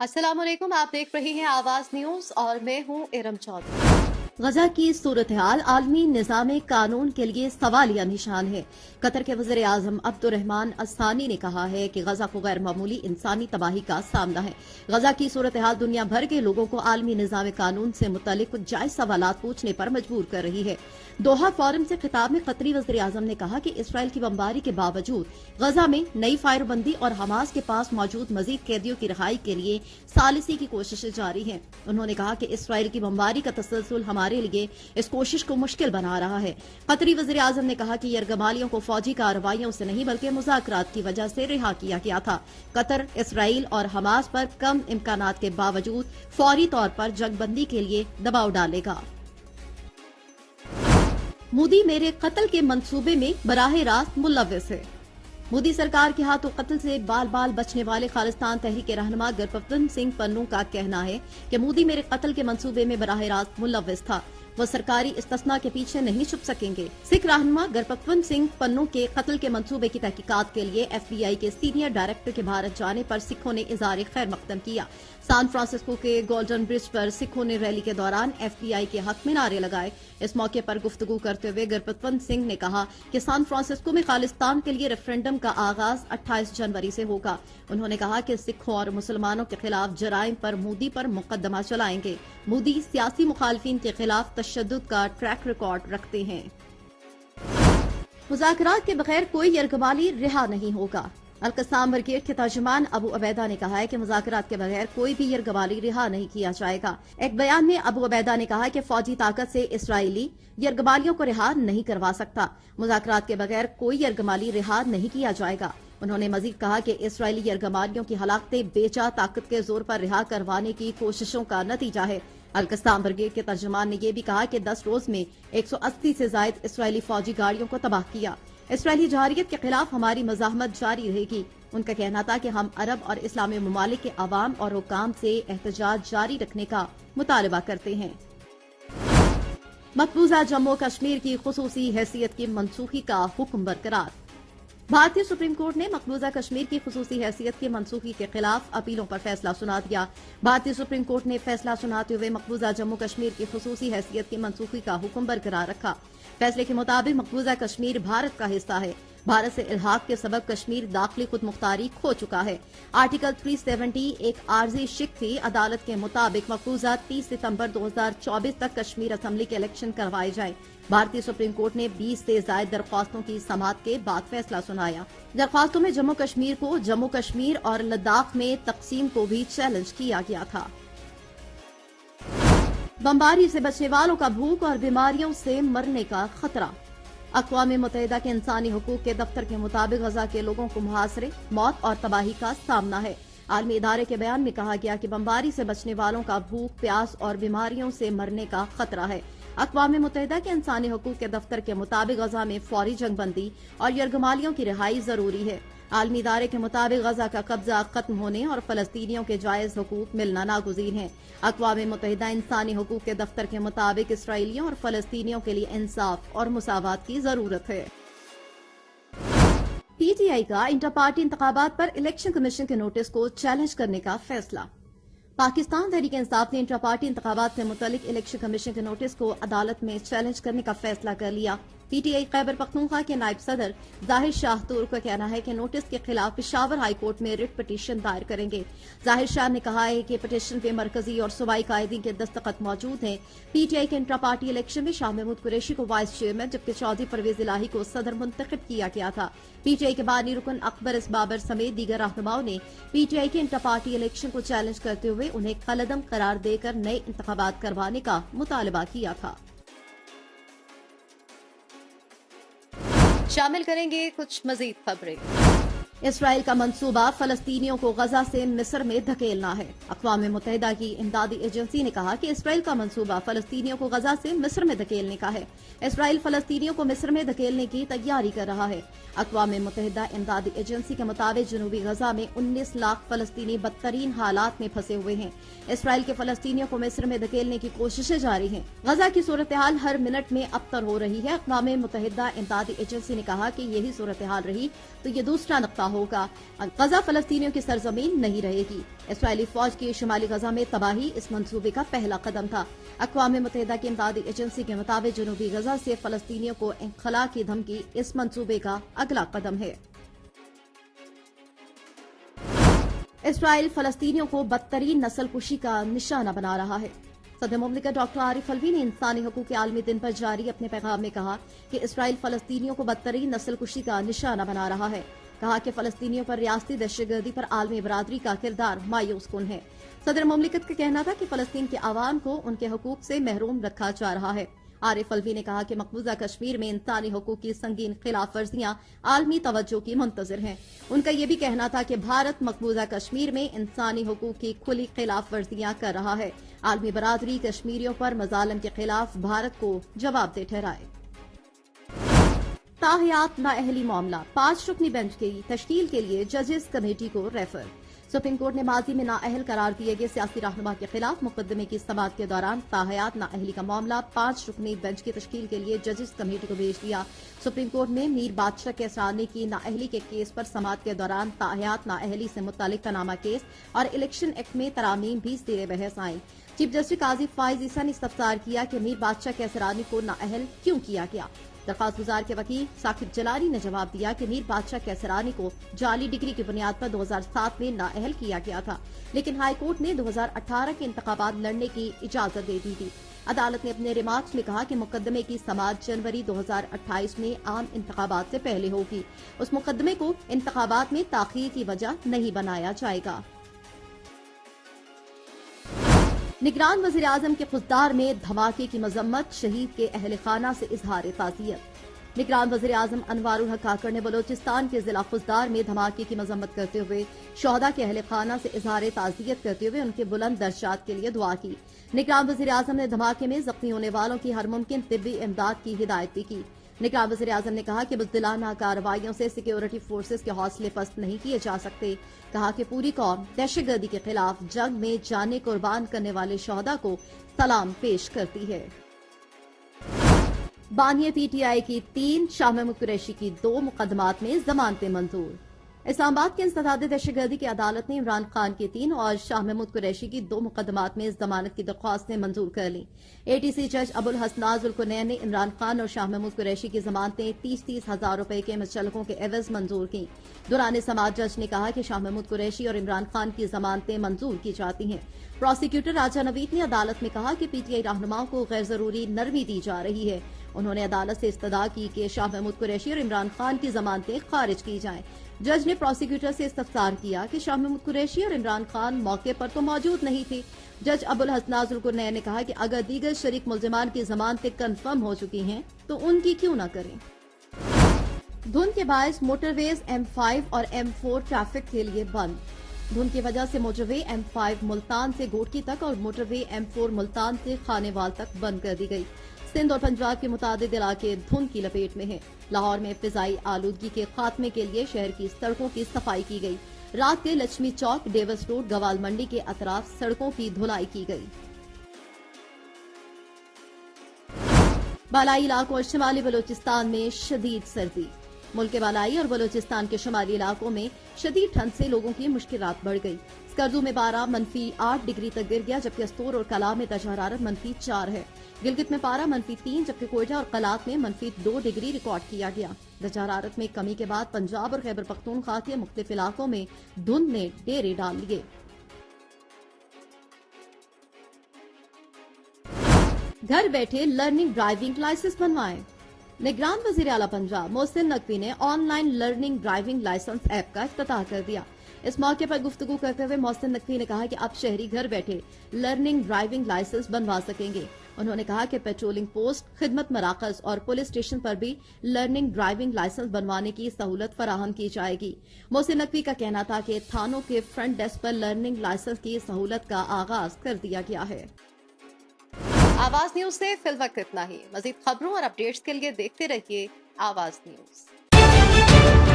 अस्सलाम वालेकुम। आप देख रहे हैं आवाज न्यूज और मैं हूं इरम चौधरी। गजा की सूरत हाल आलमी निज़ाम कानून के लिए सवालिया निशान है। कतर के वज़ीर आज़म अब्दुर्रहमान अस्सानी ने कहा है कि गजा को गैर मामूली इंसानी तबाही का सामना है। गजा की सूरत हाल दुनिया भर के लोगों को आलमी निज़ाम कानून से मुतालिक जायज सवालात पूछने पर मजबूर कर रही है। दोहा फोरम से खिताब में कतरी वज़ीर आज़म ने कहा कि इसराइल की बमबारी के बावजूद गजा में नई फायरबंदी और हमास के पास मौजूद मजीद कैदियों की रिहाई के लिए सालिसी की कोशिशें जारी हैं। उन्होंने कहा कि इसराइल की बमबारी का तसलसल हमारे लिए इस कोशिश को मुश्किल बना रहा है। कतरी वज़ीर आज़म ने कहा कि यरगमालियों को फौजी कार्रवाइयों से नहीं बल्कि मुज़ाकरात की वजह से रिहा किया गया था। कतर इसराइल और हमास पर कम इम्कानात के बावजूद फौरी तौर पर जंगबंदी के लिए दबाव डालेगा। मोदी मेरे कत्ल के मंसूबे में बराह रास्त मुलव्विस है। मोदी सरकार के हाथों कत्ल से बाल बाल बचने वाले खालिस्तान तहरीक के रहनुमा गुरपतवंत सिंह पन्नू का कहना है कि मोदी मेरे कत्ल के मंसूबे में बराह रास्त मुलव्विस था। वो सरकारी इस्तिस्ना के पीछे नहीं छुप सकेंगे। सिख रहनुमा गुरपतवंत सिंह पन्नू के कत्ल के मंसूबे की तहकीकात के लिए FBI के सीनियर डायरेक्टर के भारत जाने पर सिखों ने इज़हार खैर मकदम किया। सैन फ्रांसिस्को के गोल्डन ब्रिज पर सिखों ने रैली के दौरान FBI के हक में नारे लगाए। इस मौके पर गुफ्तगू करते हुए गुरपतवंत सिंह ने कहा कि सैन फ्रांसिस्को में खालिस्तान के लिए रेफरेंडम का आगाज 28 जनवरी से होगा। उन्होंने कहा कि सिखों और मुसलमानों के खिलाफ जराइम पर मोदी पर मुकदमा चलाएंगे। मोदी सियासी मुखालफिन के खिलाफ तशद्दुद का ट्रैक रिकॉर्ड रखते हैं। मुज़ाकरात के बगैर कोई यरगमाली रिहा नहीं होगा। अल-कस्साम ब्रिगेड के तर्जुमान अबू उबैदा ने कहा है कि मुज़ाकरात के बगैर कोई भी यरगमाली रिहा नहीं किया जाएगा। एक बयान में अबू उबैदा ने कहा कि फौजी ताकत से इसराइली यरगमालियों को रिहा नहीं करवा सकता। मुज़ाकरात के बगैर कोई यरगमाली रिहा नहीं किया जाएगा। उन्होंने मजीद कहा कि इसराइली यरगमालियों की हलाकतें बेजा ताकत के जोर पर रिहा करवाने की कोशिशों का नतीजा है। अल-कस्साम ब्रिगेड के तर्जुमान ने यह भी कहा कि 10 रोज में 180 से जायद इसराइली फौजी गाड़ियों को तबाह किया। इसराइली जहारियत के खिलाफ हमारी मज़ाहमत जारी रहेगी। उनका कहना था कि हम अरब और इस्लामी ममालिक के अवाम और हुकाम से एहतजाज जारी रखने का मुतालबा करते हैं। मकबूजा जम्मू कश्मीर की खुसूसी हैसियत की मनसूखी का हुक्म बरकरार। भारतीय सुप्रीम कोर्ट ने मकबूजा कश्मीर की खुसूसी हैसियत की मनसूखी के खिलाफ अपीलों पर फैसला सुना दिया। भारतीय सुप्रीम कोर्ट ने फैसला सुनाते हुए मकबूजा जम्मू कश्मीर की खुसूसी हैसियत की मनसूखी का हुक्म बरकरार रखा। फैसले के मुताबिक मकबूजा कश्मीर भारत का हिस्सा है। भारत से इल्हाक के सबब कश्मीर दाखिली खुद मुख्तारी खो चुका है। आर्टिकल 370 एक आर्जी शिक थी। अदालत के मुताबिक मकबूजा 30 सितंबर 2024 तक कश्मीर असम्बली के इलेक्शन करवाए जाएं। भारतीय सुप्रीम कोर्ट ने 20 से ज्यादा दरख्वास्तों की समाअत के बाद फैसला सुनाया। दरख्वास्तों में जम्मू कश्मीर को जम्मू कश्मीर और लद्दाख में तकसीम को भी चैलेंज किया गया था। बमबारी से बचने वालों का भूख और बीमारियों से मरने का खतरा। अक़वाम मुत्तहिदा के इंसानी हुकूक के दफ्तर के मुताबिक गजा के लोगों को मुहासरे, मौत और तबाही का सामना है। आलमी इदारे के बयान में कहा गया कि बमबारी से बचने वालों का भूख, प्यास और बीमारियों से मरने का खतरा है। अक़वाम मुत्तहिदा के इंसानी हुकूक के दफ्तर के मुताबिक गजा में फौरी जंगबंदी और यरगमालियों की रिहाई जरूरी है। आलमी इदारे के मुताबिक गजा का कब्जा खत्म होने और फलस्तीनियों के जायज हुकूक मिलना नागुज़ीर है। अक़वाम मुत्तहिदा इंसानी हुकूक के दफ्तर के मुताबिक इसराइलियों और फलस्तीनियों के लिए इंसाफ और मुसावात की जरूरत है। PTI का इंटर पार्टी इंतखाबात पर इलेक्शन कमीशन के नोटिस को चैलेंज करने का फैसला। पाकिस्तान तहरीक इंसाफ ने इंटर पार्टी इंतखाबात से मुतल्लिक इलेक्शन कमीशन के नोटिस को अदालत में चैलेंज करने का फैसला कर लिया। PTI खैबर पख्तूनख्वा के नायब सदर जाहिर शाह तुर का कहना है कि नोटिस के खिलाफ पेशावर हाई कोर्ट में रिट पिटीशन दायर करेंगे। जाहिर शाह ने कहा है कि पिटीशन पे मरकजी और सूबाई कायदीन के दस्तखत मौजूद हैं। PTI के इंट्रा पार्टी इलेक्शन में शाह महमूद कुरैशी को वाइस चेयरमैन जबकि चौधरी परवेज इलाही को सदर मुंतखब किया गया था। PTI के बानी रुकन अकबर इस बाबर समेत दीगर रहनुमाओं ने PTI के इंट्रा पार्टी इलेक्शन को चैलेंज करते हुए उन्हें कलअदम करार देकर नए इंतखाबात करवाने का मुतालबा किया था। शामिल करेंगे कुछ मजीद खबरें। इसराइल का मंसूबा फलस्तीनियों को गजा से मिस्र में धकेलना है। अक़वाम मुत्तहिदा की इमदादी एजेंसी ने कहा कि इसराइल का मंसूबा फलस्तीनियों को गजा से मिस्र में धकेलने का है। इसराइल फलस्तीनियों को मिस्र में धकेलने की तैयारी कर रहा है। अक़वाम मुत्तहिदा इमदादी एजेंसी के मुताबिक जनूबी गजा में 19 लाख फलस्तीनी बदतरीन हालात में फंसे हुए हैं। इसराइल के फलस्तीनियों को मिस्र में धकेलने की कोशिशें जारी हैं। गजा की सूरत हाल हर मिनट में अबतर हो रही है। अक़वाम मुत्तहिदा इमदादी एजेंसी ने कहा कि यही सूरत हाल रही तो ये दूसरा नुक्ता ہوگا۔ غزہ فلسطینیوں کی سرزمین نہیں رہے گی۔ اسرائیلی فوج کی شمالی غزہ میں تباہی اس منصوبے کا پہلا قدم تھا۔ اقوام متحدہ کی امدادی ایجنسی کے مطابق جنوبی غزہ سے فلسطینیوں کو انخلا کی دھمکی اس منصوبے کا اگلا قدم ہے۔ اسرائیل فلسطینیوں کو بدترین نسل کشی کا نشانہ بنا رہا ہے۔ صدر مملکت ڈاکٹر عارف الوی نے انسانی حقوق کے عالمی دن پر جاری اپنے پیغام میں کہا کہ اسرائیل فلسطینیوں کو بدترین نسل کشی کا نشانہ بنا رہا ہے۔ کہا کہ فلسطینیوں پر ریاستی دہشت گردی پر عالمی برادری کا کردار مایوس کن ہے۔ صدر مملکت کا کہنا تھا کہ فلسطین کے عوام کو ان کے حقوق سے محروم رکھا جا رہا ہے۔ عارف الوی نے کہا کہ مقبوضہ کشمیر میں انسانی حقوق کی سنگین خلاف ورزیاں عالمی توجہ کی منتظر ہیں۔ ان کا یہ بھی کہنا تھا کہ بھارت مقبوضہ کشمیر میں انسانی حقوق کی کھلی خلاف ورزیاں کر رہا ہے۔ عالمی برادری کشمیریوں پر مظالم کے خلاف بھارت کو جواب دہ ٹھہرائے۔ تاحیات نااہلی معاملہ 5 رکنی بینچ کی تشکیل کے لیے ججز کمیٹی کو ریفر۔ سپریم کورٹ نے ماضی میں نااہل قرار دیے گئے سیاسی رہنما کے خلاف مقدمے کی سماعت کے دوران تاحیات نااہلی کا معاملہ 5 رکنی بینچ کی تشکیل کے لیے ججز کمیٹی کو بھیج دیا۔ سپریم کورٹ میں میر بادشاہ کیسرانی کی نااہلی کے کیس پر سماعت کے دوران تاحیات نااہلی سے متعلق پاناما کیس اور الیکشن ایکٹ میں ترامیم بھی زیر بحث آئیں۔ چیف جسٹس قاضی فائز عیسیٰ نے استفسار کیا کہ میر بادشاہ کیسرانی کو نااہل کیوں کیا گیا۔ درخواست گزار کے وکیل ثاقب جلالی نے جواب دیا کہ میر بادشاہ کیسرانی کو جعلی ڈگری کی بنیاد پر 2007 میں نااہل کیا گیا تھا، لیکن ہائی کورٹ نے 2018 کے انتخابات لڑنے کی اجازت دے دی تھی۔ عدالت نے اپنے ریمارکس میں کہا کہ مقدمے کی سماعت جنوری 2028 میں عام انتخابات سے پہلے ہوگی۔ اس مقدمے کو انتخابات میں تاخیر کی وجہ نہیں بنایا جائے گا۔ نگران وزیر اعظم کے خوددار میں دھماکے کی مذمت، شہید کے اہل خانہ سے اظہار تعزیت۔ نگران وزیر اعظم انوار الحق کاکڑ نے بلوچستان کے ضلع خوددار میں دھماکے کی مذمت کرتے ہوئے شہداء کے اہل خانہ سے اظہار تعزیت کرتے ہوئے ان کے بلند درجات کے لیے دعا کی۔ نگران وزیر اعظم نے دھماکے میں زخمی ہونے والوں کی ہر ممکن طبی امداد کی ہدایت بھی کی۔ نگران وزیر اعظم نے کہا کہ بزدلانہ کارروائیوں سے سیکیورٹی فورسز کے حوصلے پست نہیں کیے جا سکتے۔ کہا کہ پوری قوم دہشت گردی کے خلاف جنگ میں جانیں قربان کرنے والے شہداء کو سلام پیش کرتی ہے۔ بانی پی ٹی آئی کی 3، شاہ محمود قریشی کی 2 مقدمات میں ضمانتیں منظور۔ اسلام آباد کے انسداد دہشت گردی کی عدالت نے عمران خان کی 3 اور شاہ محمود قریشی کی 2 مقدمات میں ضمانت کی درخواستیں منظور کر لیں۔ اے ٹی سی جج ابو الحسناء ذوالقرنین نے عمران خان اور شاہ محمود قریشی کی ضمانتیں 30-30 ہزار روپے کے مچلقوں کے عوض منظور کی۔ دوران سماعت جج نے کہا کہ شاہ محمود قریشی اور عمران خان کی ضمانتیں منظور کی جاتی ہیں۔ پروسیکیوٹر راجہ نوید نے عدالت میں کہا کہ پی ٹی آئی رہنماؤں کو غیر ضروری نرمی دی جا رہی ہے۔ انہوں نے عدالت سے استدعا کی کہ شاہ محمود قریشی اور عمران خان کی ضمانتیں خارج کی جائیں۔ جج نے پروسیکیوٹر سے استفسار کیا کہ شاہ محمود قریشی اور عمران خان موقع پر تو موجود نہیں تھے۔ جج ابو الحسناء ذوالقرنین نے کہا کہ اگر دیگر شریک ملزمان کی ضمانتیں کنفرم ہو چکی ہیں تو ان کی کیوں نہ کریں۔ دھند کے باعث موٹر ویز M5 اور M4 ٹریفک کے لیے بند۔ دھند کی وجہ سے موٹر وے M5 ملتان سے گوٹکی تک اور موٹر وے M4 ملتان سے خانے وال تک بند کر دی گئی۔ سندھ اور پنجاب کے متعدد علاقے دھند کی لپیٹ میں ہیں۔ لاہور میں فضائی آلودگی کے خاتمے کے لیے شہر کی سڑکوں کی صفائی کی گئی۔ رات کے لچھمی چوک، ڈیوس روڈ، گوال منڈی کے اطراف سڑکوں کی دھلائی کی گئی۔ بالائی علاقوں اور شمالی بلوچستان میں شدید سردی۔ ملک کے بالائی اور بلوچستان کے شمالی علاقوں میں شدید ٹھنڈ سے لوگوں کی مشکلات بڑھ گئی۔ اسکردو میں پارہ -8 ڈگری تک گر گیا، جبکہ استور اور کلاں میں درجہ حرارت -4 ہے۔ گلگت میں پارہ -3، جبکہ کوئٹہ اور قلات میں -2 ڈگری ریکارڈ کیا گیا۔ درجہ حرارت میں کمی کے بعد پنجاب اور خیبر پختونخوا کے مختلف علاقوں میں دھند نے ڈیرے ڈال لیے۔ گھر بیٹھے لرننگ ڈرائیونگ لائسنس بنوائیں۔ نگران وزیر اعلیٰ پنجاب محسن نقوی نے online learning driving licence app کا افتتاح کر دیا۔ اس موقع پر گفتگو کرتے ہوئے محسن نقوی نے کہا کہ اب شہری گھر بیٹھے لرننگ ڈرائیونگ لائسنس بنوا سکیں گے۔ انہوں نے کہا کہ پیٹرولنگ پوسٹ، خدمت مراکز اور پولیس اسٹیشن پر بھی لرننگ ڈرائیونگ لائسنس بنوانے کی سہولت فراہم کی جائے گی۔ محسن نقوی کا کہنا تھا کہ تھانوں کے فرنٹ ڈیسک پر لرننگ لائسنس کی سہولت کا آغاز کر دیا گیا ہے۔ آواز نیوز سے فی الوقت اتنا ہی۔ مزید خبروں اور اپڈیٹس کے لیے دیکھتے رہیے آواز نیوز۔